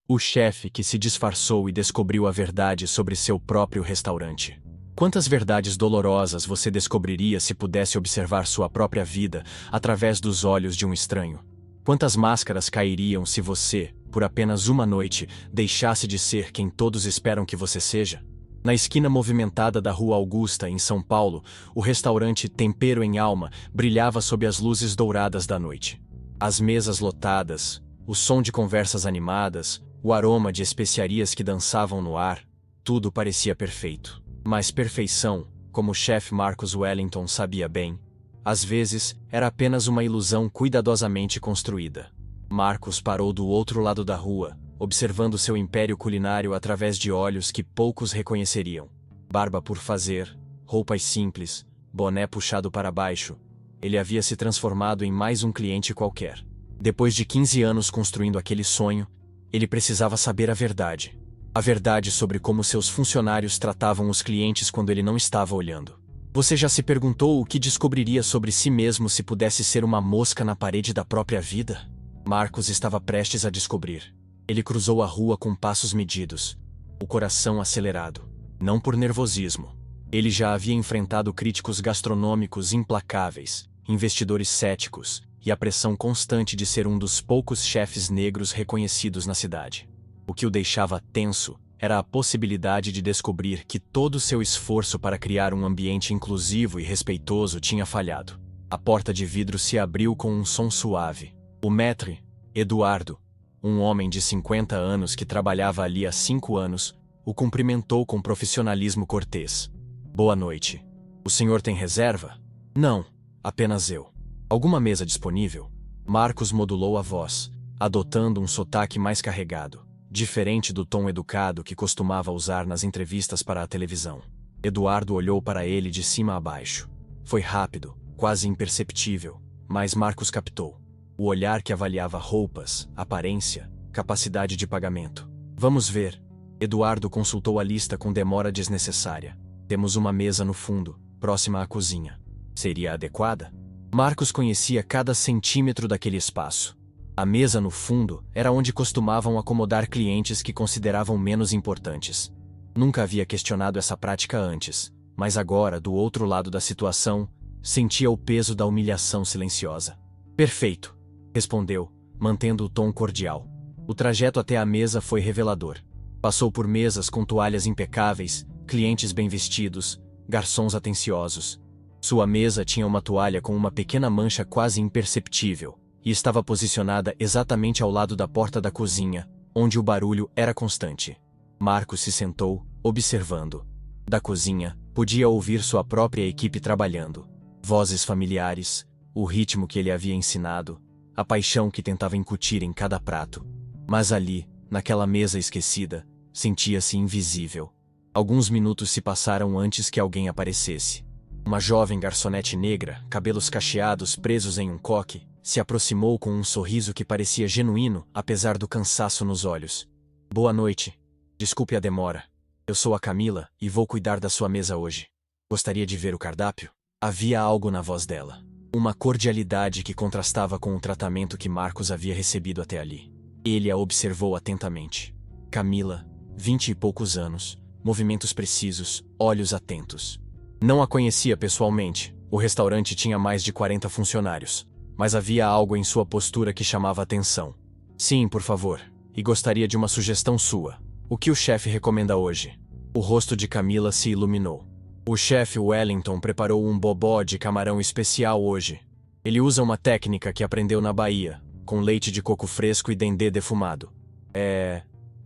O chefe que se disfarçou e descobriu a verdade sobre seu próprio restaurante. Quantas verdades dolorosas você descobriria se pudesse observar sua própria vida através dos olhos de um estranho? Quantas máscaras cairiam se você, por apenas uma noite, deixasse de ser quem todos esperam que você seja? Na esquina movimentada da Rua Augusta, em São Paulo, o restaurante Tempero em Alma brilhava sob as luzes douradas da noite. As mesas lotadas, o som de conversas animadas, o aroma de especiarias que dançavam no ar, tudo parecia perfeito. Mas perfeição, como o chefe Marcus Wellington sabia bem, às vezes era apenas uma ilusão cuidadosamente construída. Marcus parou do outro lado da rua, observando seu império culinário através de olhos que poucos reconheceriam. Barba por fazer, roupas simples, boné puxado para baixo. Ele havia se transformado em mais um cliente qualquer. Depois de 15 anos construindo aquele sonho, ele precisava saber a verdade. A verdade sobre como seus funcionários tratavam os clientes quando ele não estava olhando. Você já se perguntou o que descobriria sobre si mesmo se pudesse ser uma mosca na parede da própria vida? Marcus estava prestes a descobrir. Ele cruzou a rua com passos medidos, o coração acelerado. Não por nervosismo. Ele já havia enfrentado críticos gastronômicos implacáveis, investidores céticos e a pressão constante de ser um dos poucos chefes negros reconhecidos na cidade. O que o deixava tenso era a possibilidade de descobrir que todo seu esforço para criar um ambiente inclusivo e respeitoso tinha falhado. A porta de vidro se abriu com um som suave. O maître, Eduardo, um homem de 50 anos que trabalhava ali há 5 anos, o cumprimentou com profissionalismo cortês. Boa noite. O senhor tem reserva? Não, apenas eu. Alguma mesa disponível? Marcus modulou a voz, adotando um sotaque mais carregado, diferente do tom educado que costumava usar nas entrevistas para a televisão. Eduardo olhou para ele de cima a baixo. Foi rápido, quase imperceptível, mas Marcus captou. O olhar que avaliava roupas, aparência, capacidade de pagamento. Vamos ver. Eduardo consultou a lista com demora desnecessária. Temos uma mesa no fundo, próxima à cozinha. Seria adequada? Marcus conhecia cada centímetro daquele espaço. A mesa no fundo era onde costumavam acomodar clientes que consideravam menos importantes. Nunca havia questionado essa prática antes, mas agora, do outro lado da situação, sentia o peso da humilhação silenciosa. Perfeito, respondeu, mantendo o tom cordial. O trajeto até a mesa foi revelador. Passou por mesas com toalhas impecáveis, clientes bem vestidos, garçons atenciosos. Sua mesa tinha uma toalha com uma pequena mancha quase imperceptível, e estava posicionada exatamente ao lado da porta da cozinha, onde o barulho era constante. Marcos se sentou, observando. Da cozinha, podia ouvir sua própria equipe trabalhando. Vozes familiares, o ritmo que ele havia ensinado, a paixão que tentava incutir em cada prato. Mas ali, naquela mesa esquecida, sentia-se invisível. Alguns minutos se passaram antes que alguém aparecesse. Uma jovem garçonete negra, cabelos cacheados presos em um coque, se aproximou com um sorriso que parecia genuíno, apesar do cansaço nos olhos. Boa noite. Desculpe a demora. Eu sou a Camila e vou cuidar da sua mesa hoje. Gostaria de ver o cardápio? Havia algo na voz dela. Uma cordialidade que contrastava com o tratamento que Marcos havia recebido até ali. Ele a observou atentamente. Camila, 20 e poucos anos, movimentos precisos, olhos atentos. Não a conhecia pessoalmente. O restaurante tinha mais de 40 funcionários. Mas havia algo em sua postura que chamava atenção. Sim, por favor. E gostaria de uma sugestão sua. O que o chefe recomenda hoje? O rosto de Camila se iluminou. O chefe Wellington preparou um bobó de camarão especial hoje. Ele usa uma técnica que aprendeu na Bahia, com leite de coco fresco e dendê defumado.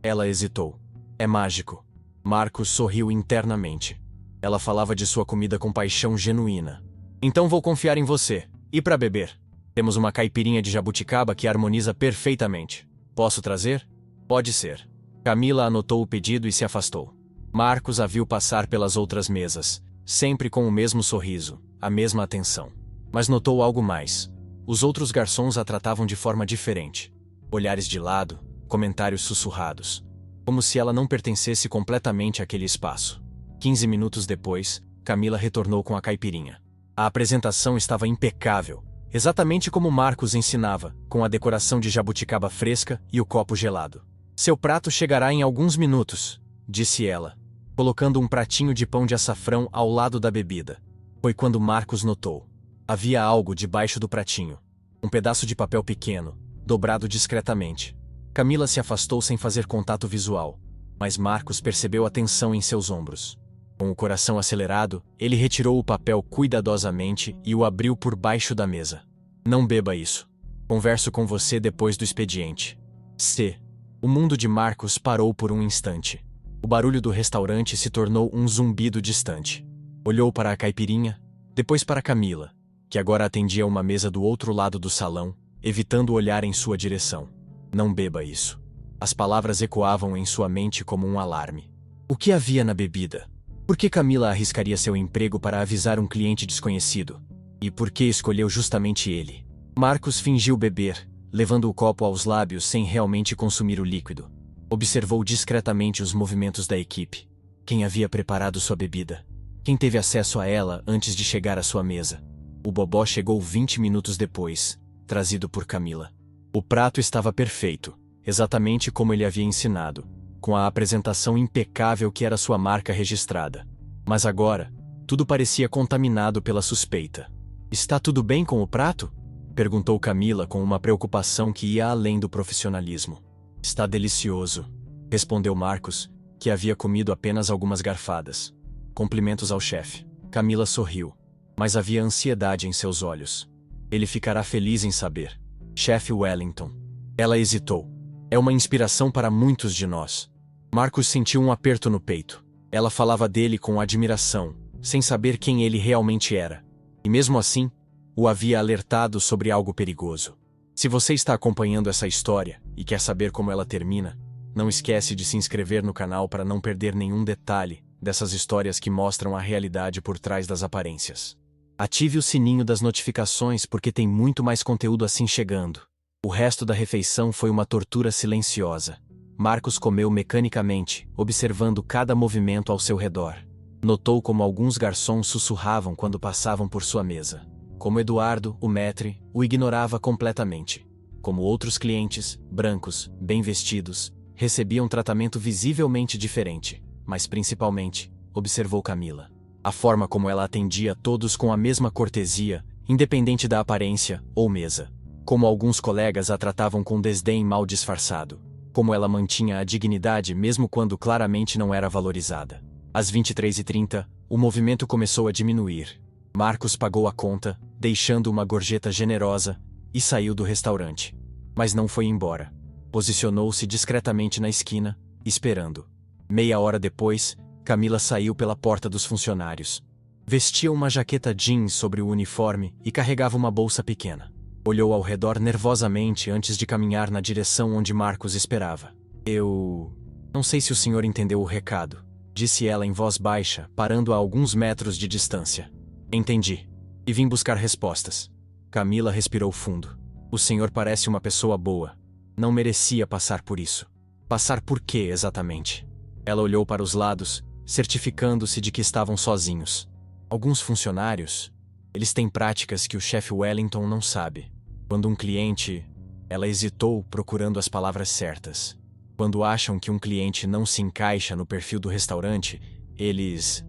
Ela hesitou. É mágico. Marcos sorriu internamente. Ela falava de sua comida com paixão genuína. Então vou confiar em você. E para beber? Temos uma caipirinha de jabuticaba que harmoniza perfeitamente. Posso trazer? Pode ser. Camila anotou o pedido e se afastou. Marcos a viu passar pelas outras mesas, sempre com o mesmo sorriso, a mesma atenção. Mas notou algo mais. Os outros garçons a tratavam de forma diferente. Olhares de lado, comentários sussurrados. Como se ela não pertencesse completamente àquele espaço. 15 minutos depois, Camila retornou com a caipirinha. A apresentação estava impecável. Exatamente como Marcos ensinava, com a decoração de jabuticaba fresca e o copo gelado. Seu prato chegará em alguns minutos, disse ela, colocando um pratinho de pão de açafrão ao lado da bebida. Foi quando Marcos notou. Havia algo debaixo do pratinho. Um pedaço de papel pequeno, dobrado discretamente. Camila se afastou sem fazer contato visual, mas Marcos percebeu a tensão em seus ombros. Com o coração acelerado, ele retirou o papel cuidadosamente e o abriu por baixo da mesa. Não beba isso. Converso com você depois do expediente. C. O mundo de Marcos parou por um instante. O barulho do restaurante se tornou um zumbido distante. Olhou para a caipirinha, depois para Camila, que agora atendia uma mesa do outro lado do salão, evitando olhar em sua direção. Não beba isso. As palavras ecoavam em sua mente como um alarme. O que havia na bebida? Por que Camila arriscaria seu emprego para avisar um cliente desconhecido? E por que escolheu justamente ele? Marcos fingiu beber, levando o copo aos lábios sem realmente consumir o líquido. Observou discretamente os movimentos da equipe. Quem havia preparado sua bebida? Quem teve acesso a ela antes de chegar à sua mesa? O bobó chegou 20 minutos depois, trazido por Camila. O prato estava perfeito, exatamente como ele havia ensinado, com a apresentação impecável que era sua marca registrada. Mas agora, tudo parecia contaminado pela suspeita. Está tudo bem com o prato? Perguntou Camila com uma preocupação que ia além do profissionalismo. Está delicioso, respondeu Marcos, que havia comido apenas algumas garfadas. Cumprimentos ao chefe. Camila sorriu, mas havia ansiedade em seus olhos. Ele ficará feliz em saber. Chefe Wellington. Ela hesitou. É uma inspiração para muitos de nós. Marcos sentiu um aperto no peito. Ela falava dele com admiração, sem saber quem ele realmente era. E mesmo assim, o havia alertado sobre algo perigoso. Se você está acompanhando essa história e quer saber como ela termina, não esquece de se inscrever no canal para não perder nenhum detalhe dessas histórias que mostram a realidade por trás das aparências. Ative o sininho das notificações porque tem muito mais conteúdo assim chegando. O resto da refeição foi uma tortura silenciosa. Marcos comeu mecanicamente, observando cada movimento ao seu redor. Notou como alguns garçons sussurravam quando passavam por sua mesa. Como Eduardo, o maître, o ignorava completamente. Como outros clientes, brancos, bem vestidos, recebiam tratamento visivelmente diferente. Mas principalmente, observou Camila. A forma como ela atendia todos com a mesma cortesia, independente da aparência ou mesa. Como alguns colegas a tratavam com desdém mal disfarçado. Como ela mantinha a dignidade mesmo quando claramente não era valorizada. Às 23h30, o movimento começou a diminuir. Marcos pagou a conta, deixando uma gorjeta generosa, e saiu do restaurante. Mas não foi embora. Posicionou-se discretamente na esquina, esperando. Meia hora depois, Camila saiu pela porta dos funcionários. Vestia uma jaqueta jeans sobre o uniforme e carregava uma bolsa pequena. Olhou ao redor nervosamente antes de caminhar na direção onde Marcos esperava. Não sei se o senhor entendeu o recado, disse ela em voz baixa, parando a alguns metros de distância. Entendi. E vim buscar respostas. Camila respirou fundo. O senhor parece uma pessoa boa. Não merecia passar por isso. Passar por quê, exatamente? Ela olhou para os lados, certificando-se de que estavam sozinhos. Alguns funcionários, eles têm práticas que o chefe Wellington não sabe. Quando um cliente... Ela hesitou, procurando as palavras certas. Quando acham que um cliente não se encaixa no perfil do restaurante, eles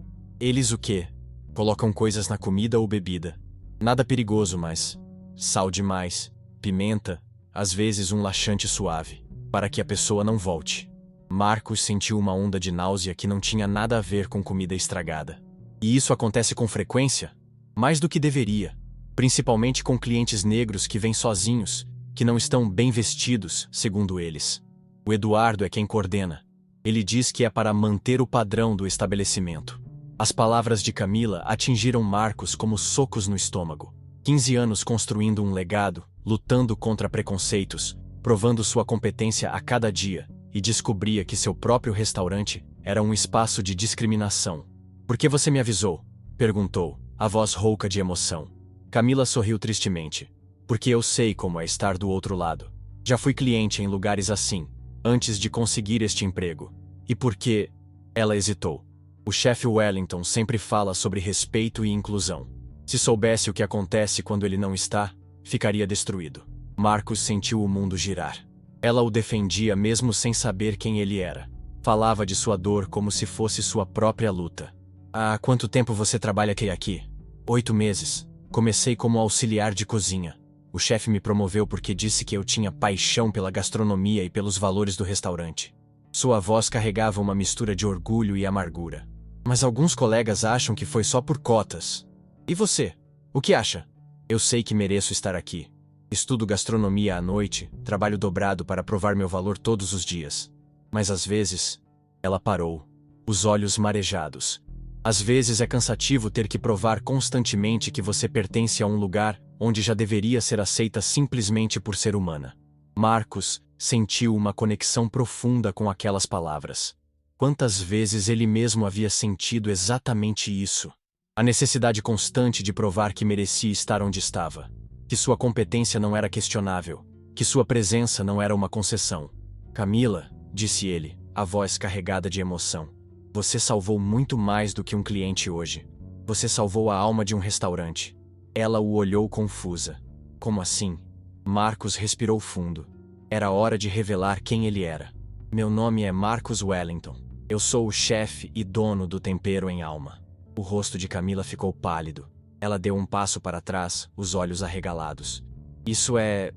o quê? Colocam coisas na comida ou bebida. Nada perigoso, mas... sal demais, pimenta, às vezes um laxante suave, para que a pessoa não volte. Marcos sentiu uma onda de náusea que não tinha nada a ver com comida estragada. E isso acontece com frequência? Mais do que deveria. Principalmente com clientes negros que vêm sozinhos, que não estão bem vestidos, segundo eles. O Eduardo é quem coordena. Ele diz que é para manter o padrão do estabelecimento. As palavras de Camila atingiram Marcos como socos no estômago. 15 anos construindo um legado, lutando contra preconceitos, provando sua competência a cada dia, e descobria que seu próprio restaurante era um espaço de discriminação. "Por que você me avisou?" perguntou, a voz rouca de emoção. Camila sorriu tristemente. "Porque eu sei como é estar do outro lado. Já fui cliente em lugares assim, antes de conseguir este emprego. E porque..." Ela hesitou. "O chefe Wellington sempre fala sobre respeito e inclusão. Se soubesse o que acontece quando ele não está, ficaria destruído." Marcos sentiu o mundo girar. Ela o defendia mesmo sem saber quem ele era. Falava de sua dor como se fosse sua própria luta. Há quanto tempo você trabalha aqui? 8 meses. Comecei como auxiliar de cozinha. O chefe me promoveu porque disse que eu tinha paixão pela gastronomia e pelos valores do restaurante. Sua voz carregava uma mistura de orgulho e amargura. Mas alguns colegas acham que foi só por cotas. E você? O que acha? Eu sei que mereço estar aqui. Estudo gastronomia à noite, trabalho dobrado para provar meu valor todos os dias. Mas às vezes, ela parou, os olhos marejados. Às vezes é cansativo ter que provar constantemente que você pertence a um lugar onde já deveria ser aceita simplesmente por ser humana. Marcos sentiu uma conexão profunda com aquelas palavras. Quantas vezes ele mesmo havia sentido exatamente isso? A necessidade constante de provar que merecia estar onde estava. Que sua competência não era questionável. Que sua presença não era uma concessão. Camila, disse ele, a voz carregada de emoção. Você salvou muito mais do que um cliente hoje. Você salvou a alma de um restaurante. Ela o olhou confusa. Como assim? Marcos respirou fundo. Era hora de revelar quem ele era. Meu nome é Marcus Wellington. Eu sou o chefe e dono do Tempero em Alma. O rosto de Camila ficou pálido. Ela deu um passo para trás, os olhos arregalados. Isso é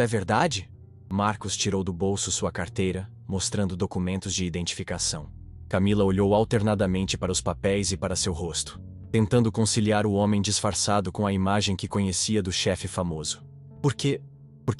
verdade? Marcos tirou do bolso sua carteira, mostrando documentos de identificação. Camila olhou alternadamente para os papéis e para seu rosto, tentando conciliar o homem disfarçado com a imagem que conhecia do chefe famoso. Por que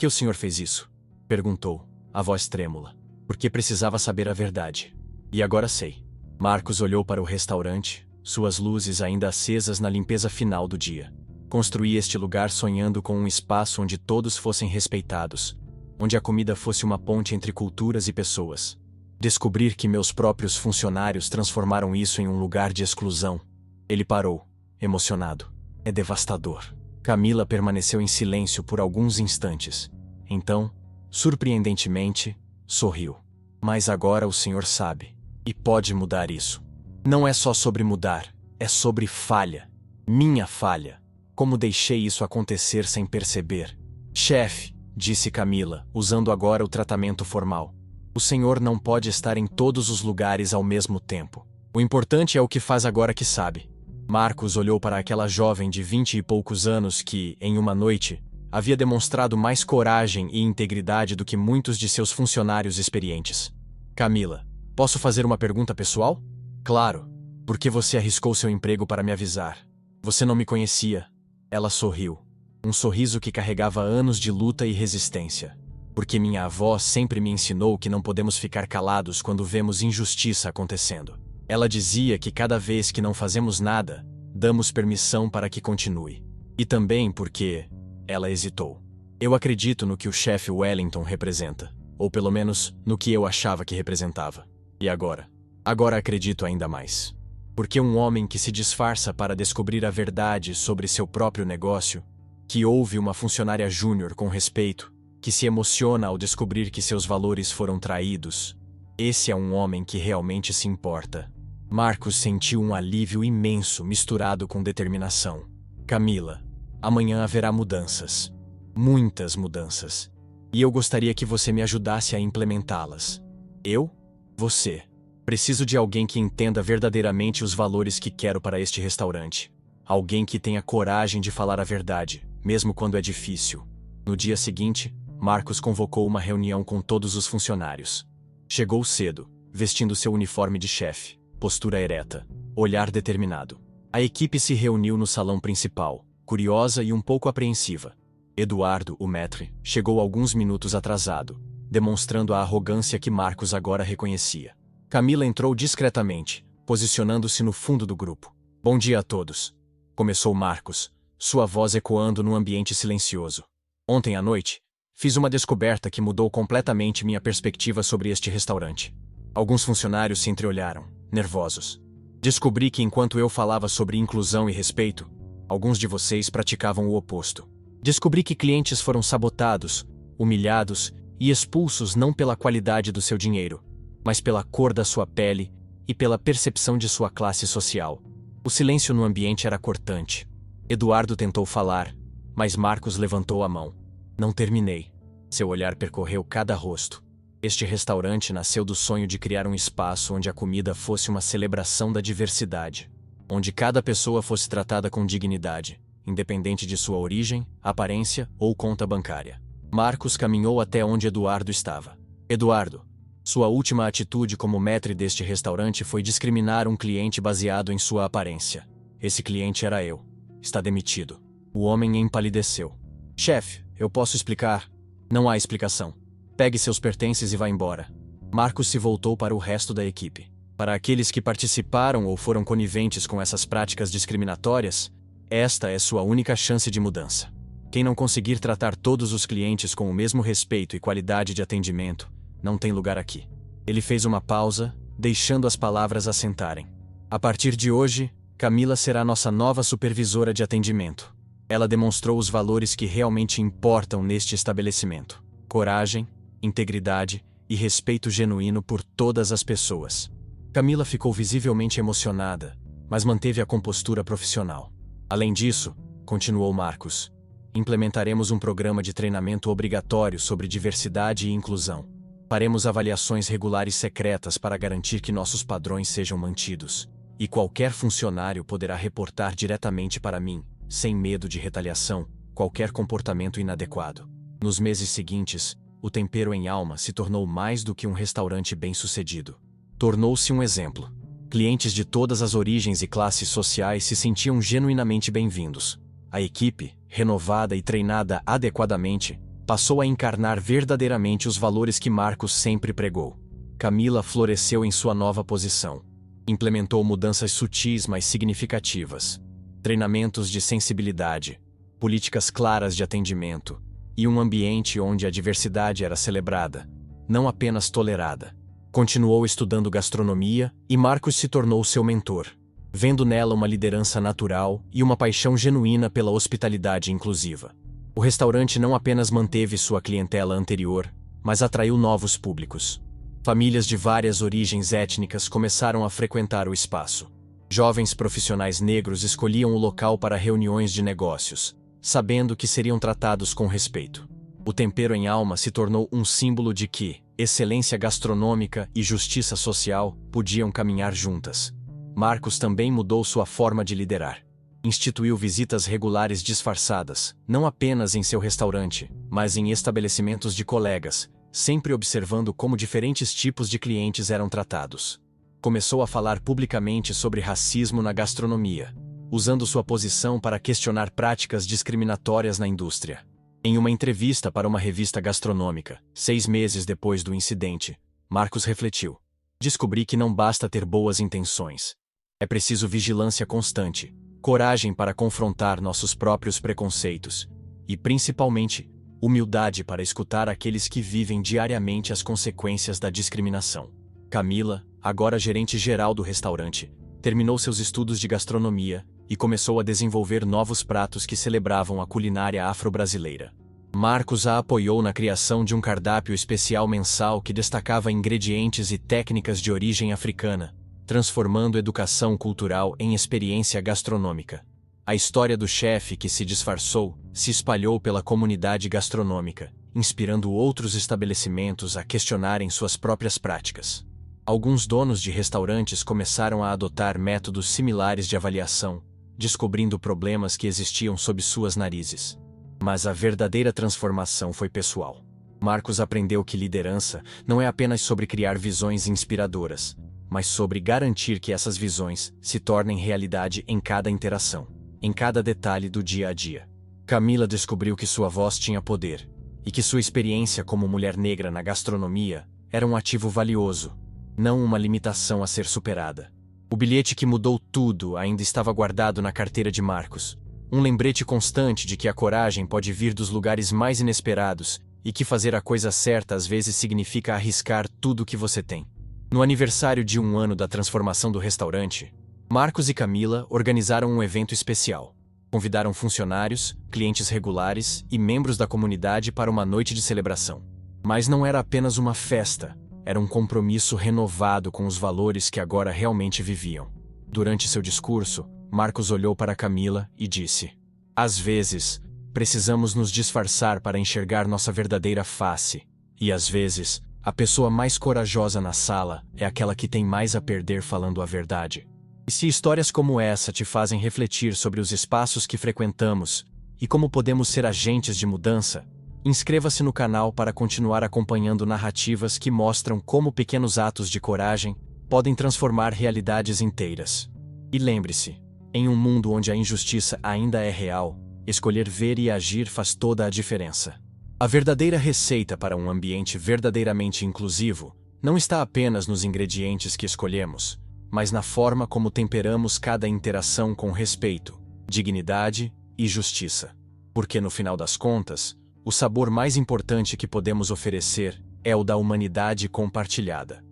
o senhor fez isso? Perguntou, a voz trêmula. Porque precisava saber a verdade. E agora sei. Marcos olhou para o restaurante, suas luzes ainda acesas na limpeza final do dia. Construí este lugar sonhando com um espaço onde todos fossem respeitados, onde a comida fosse uma ponte entre culturas e pessoas. Descobrir que meus próprios funcionários transformaram isso em um lugar de exclusão. Ele parou, emocionado. É devastador. Camila permaneceu em silêncio por alguns instantes. Então, surpreendentemente, sorriu. Mas agora o senhor sabe. E pode mudar isso. Não é só sobre mudar, é sobre falha. Minha falha. Como deixei isso acontecer sem perceber. Chefe, disse Camila, usando agora o tratamento formal. O senhor não pode estar em todos os lugares ao mesmo tempo. O importante é o que faz agora que sabe. Marcos olhou para aquela jovem de 20 e poucos anos que, em uma noite, havia demonstrado mais coragem e integridade do que muitos de seus funcionários experientes. Camila, posso fazer uma pergunta pessoal? Claro. Por que você arriscou seu emprego para me avisar? Você não me conhecia. Ela sorriu. Um sorriso que carregava anos de luta e resistência. Porque minha avó sempre me ensinou que não podemos ficar calados quando vemos injustiça acontecendo. Ela dizia que cada vez que não fazemos nada, damos permissão para que continue. E também porque... Ela hesitou. Eu acredito no que o chefe Wellington representa. Ou pelo menos, no que eu achava que representava. E agora? Agora acredito ainda mais. Porque um homem que se disfarça para descobrir a verdade sobre seu próprio negócio, que ouve uma funcionária júnior com respeito, que se emociona ao descobrir que seus valores foram traídos, esse é um homem que realmente se importa. Marcos sentiu um alívio imenso misturado com determinação. Camila, amanhã haverá mudanças. Muitas mudanças. E eu gostaria que você me ajudasse a implementá-las. Eu? Você. Preciso de alguém que entenda verdadeiramente os valores que quero para este restaurante. Alguém que tenha coragem de falar a verdade, mesmo quando é difícil. No dia seguinte, Marcos convocou uma reunião com todos os funcionários. Chegou cedo, vestindo seu uniforme de chefe, postura ereta, olhar determinado. A equipe se reuniu no salão principal, curiosa e um pouco apreensiva. Eduardo, o maître, chegou alguns minutos atrasado, demonstrando a arrogância que Marcos agora reconhecia. Camila entrou discretamente, posicionando-se no fundo do grupo. Bom dia a todos. Começou Marcos, sua voz ecoando num ambiente silencioso. Ontem à noite, fiz uma descoberta que mudou completamente minha perspectiva sobre este restaurante. Alguns funcionários se entreolharam, nervosos. Descobri que enquanto eu falava sobre inclusão e respeito, alguns de vocês praticavam o oposto. Descobri que clientes foram sabotados, humilhados e expulsos não pela qualidade do seu dinheiro, mas pela cor da sua pele e pela percepção de sua classe social. O silêncio no ambiente era cortante. Eduardo tentou falar, mas Marcos levantou a mão. Não terminei. Seu olhar percorreu cada rosto. Este restaurante nasceu do sonho de criar um espaço onde a comida fosse uma celebração da diversidade, onde cada pessoa fosse tratada com dignidade, independente de sua origem, aparência ou conta bancária. Marcos caminhou até onde Eduardo estava. Eduardo, sua última atitude como maître deste restaurante foi discriminar um cliente baseado em sua aparência. Esse cliente era eu. Está demitido. O homem empalideceu. Chefe, eu posso explicar? Não há explicação. Pegue seus pertences e vá embora. Marcos se voltou para o resto da equipe. Para aqueles que participaram ou foram coniventes com essas práticas discriminatórias, esta é sua única chance de mudança. Quem não conseguir tratar todos os clientes com o mesmo respeito e qualidade de atendimento, não tem lugar aqui. Ele fez uma pausa, deixando as palavras assentarem. A partir de hoje, Camila será nossa nova supervisora de atendimento. Ela demonstrou os valores que realmente importam neste estabelecimento: coragem, integridade e respeito genuíno por todas as pessoas. Camila ficou visivelmente emocionada, mas manteve a compostura profissional. Além disso, continuou Marcos, implementaremos um programa de treinamento obrigatório sobre diversidade e inclusão. Faremos avaliações regulares secretas para garantir que nossos padrões sejam mantidos. E qualquer funcionário poderá reportar diretamente para mim, sem medo de retaliação, qualquer comportamento inadequado. Nos meses seguintes, o Tempero em Alma se tornou mais do que um restaurante bem-sucedido. Tornou-se um exemplo. Clientes de todas as origens e classes sociais se sentiam genuinamente bem-vindos. A equipe, renovada e treinada adequadamente, passou a encarnar verdadeiramente os valores que Marcos sempre pregou. Camila floresceu em sua nova posição. Implementou mudanças sutis mas significativas. Treinamentos de sensibilidade, políticas claras de atendimento e um ambiente onde a diversidade era celebrada, não apenas tolerada. Continuou estudando gastronomia e Marcos se tornou seu mentor, vendo nela uma liderança natural e uma paixão genuína pela hospitalidade inclusiva. O restaurante não apenas manteve sua clientela anterior, mas atraiu novos públicos. Famílias de várias origens étnicas começaram a frequentar o espaço. Jovens profissionais negros escolhiam o local para reuniões de negócios, sabendo que seriam tratados com respeito. O Tempero em Alma se tornou um símbolo de que excelência gastronômica e justiça social podiam caminhar juntas. Marcos também mudou sua forma de liderar. Instituiu visitas regulares disfarçadas, não apenas em seu restaurante, mas em estabelecimentos de colegas, sempre observando como diferentes tipos de clientes eram tratados. Começou a falar publicamente sobre racismo na gastronomia, usando sua posição para questionar práticas discriminatórias na indústria. Em uma entrevista para uma revista gastronômica, 6 meses depois do incidente, Marcos refletiu: descobri que não basta ter boas intenções. É preciso vigilância constante, coragem para confrontar nossos próprios preconceitos e, principalmente, humildade para escutar aqueles que vivem diariamente as consequências da discriminação. Camila, agora gerente-geral do restaurante, terminou seus estudos de gastronomia e começou a desenvolver novos pratos que celebravam a culinária afro-brasileira. Marcos a apoiou na criação de um cardápio especial mensal que destacava ingredientes e técnicas de origem africana, transformando educação cultural em experiência gastronômica. A história do chefe que se disfarçou se espalhou pela comunidade gastronômica, inspirando outros estabelecimentos a questionarem suas próprias práticas. Alguns donos de restaurantes começaram a adotar métodos similares de avaliação, descobrindo problemas que existiam sob suas narizes. Mas a verdadeira transformação foi pessoal. Marcos aprendeu que liderança não é apenas sobre criar visões inspiradoras, mas sobre garantir que essas visões se tornem realidade em cada interação, em cada detalhe do dia a dia. Camila descobriu que sua voz tinha poder, e que sua experiência como mulher negra na gastronomia era um ativo valioso, não uma limitação a ser superada. O bilhete que mudou tudo ainda estava guardado na carteira de Marcos, um lembrete constante de que a coragem pode vir dos lugares mais inesperados e que fazer a coisa certa às vezes significa arriscar tudo o que você tem. No aniversário de 1 ano da transformação do restaurante, Marcos e Camila organizaram um evento especial. Convidaram funcionários, clientes regulares e membros da comunidade para uma noite de celebração. Mas não era apenas uma festa, era um compromisso renovado com os valores que agora realmente viviam. Durante seu discurso, Marcos olhou para Camila e disse: às vezes, precisamos nos disfarçar para enxergar nossa verdadeira face. E às vezes, a pessoa mais corajosa na sala é aquela que tem mais a perder falando a verdade. E se histórias como essa te fazem refletir sobre os espaços que frequentamos e como podemos ser agentes de mudança, inscreva-se no canal para continuar acompanhando narrativas que mostram como pequenos atos de coragem podem transformar realidades inteiras. E lembre-se, em um mundo onde a injustiça ainda é real, escolher ver e agir faz toda a diferença. A verdadeira receita para um ambiente verdadeiramente inclusivo não está apenas nos ingredientes que escolhemos, mas na forma como temperamos cada interação com respeito, dignidade e justiça. Porque no final das contas, o sabor mais importante que podemos oferecer é o da humanidade compartilhada.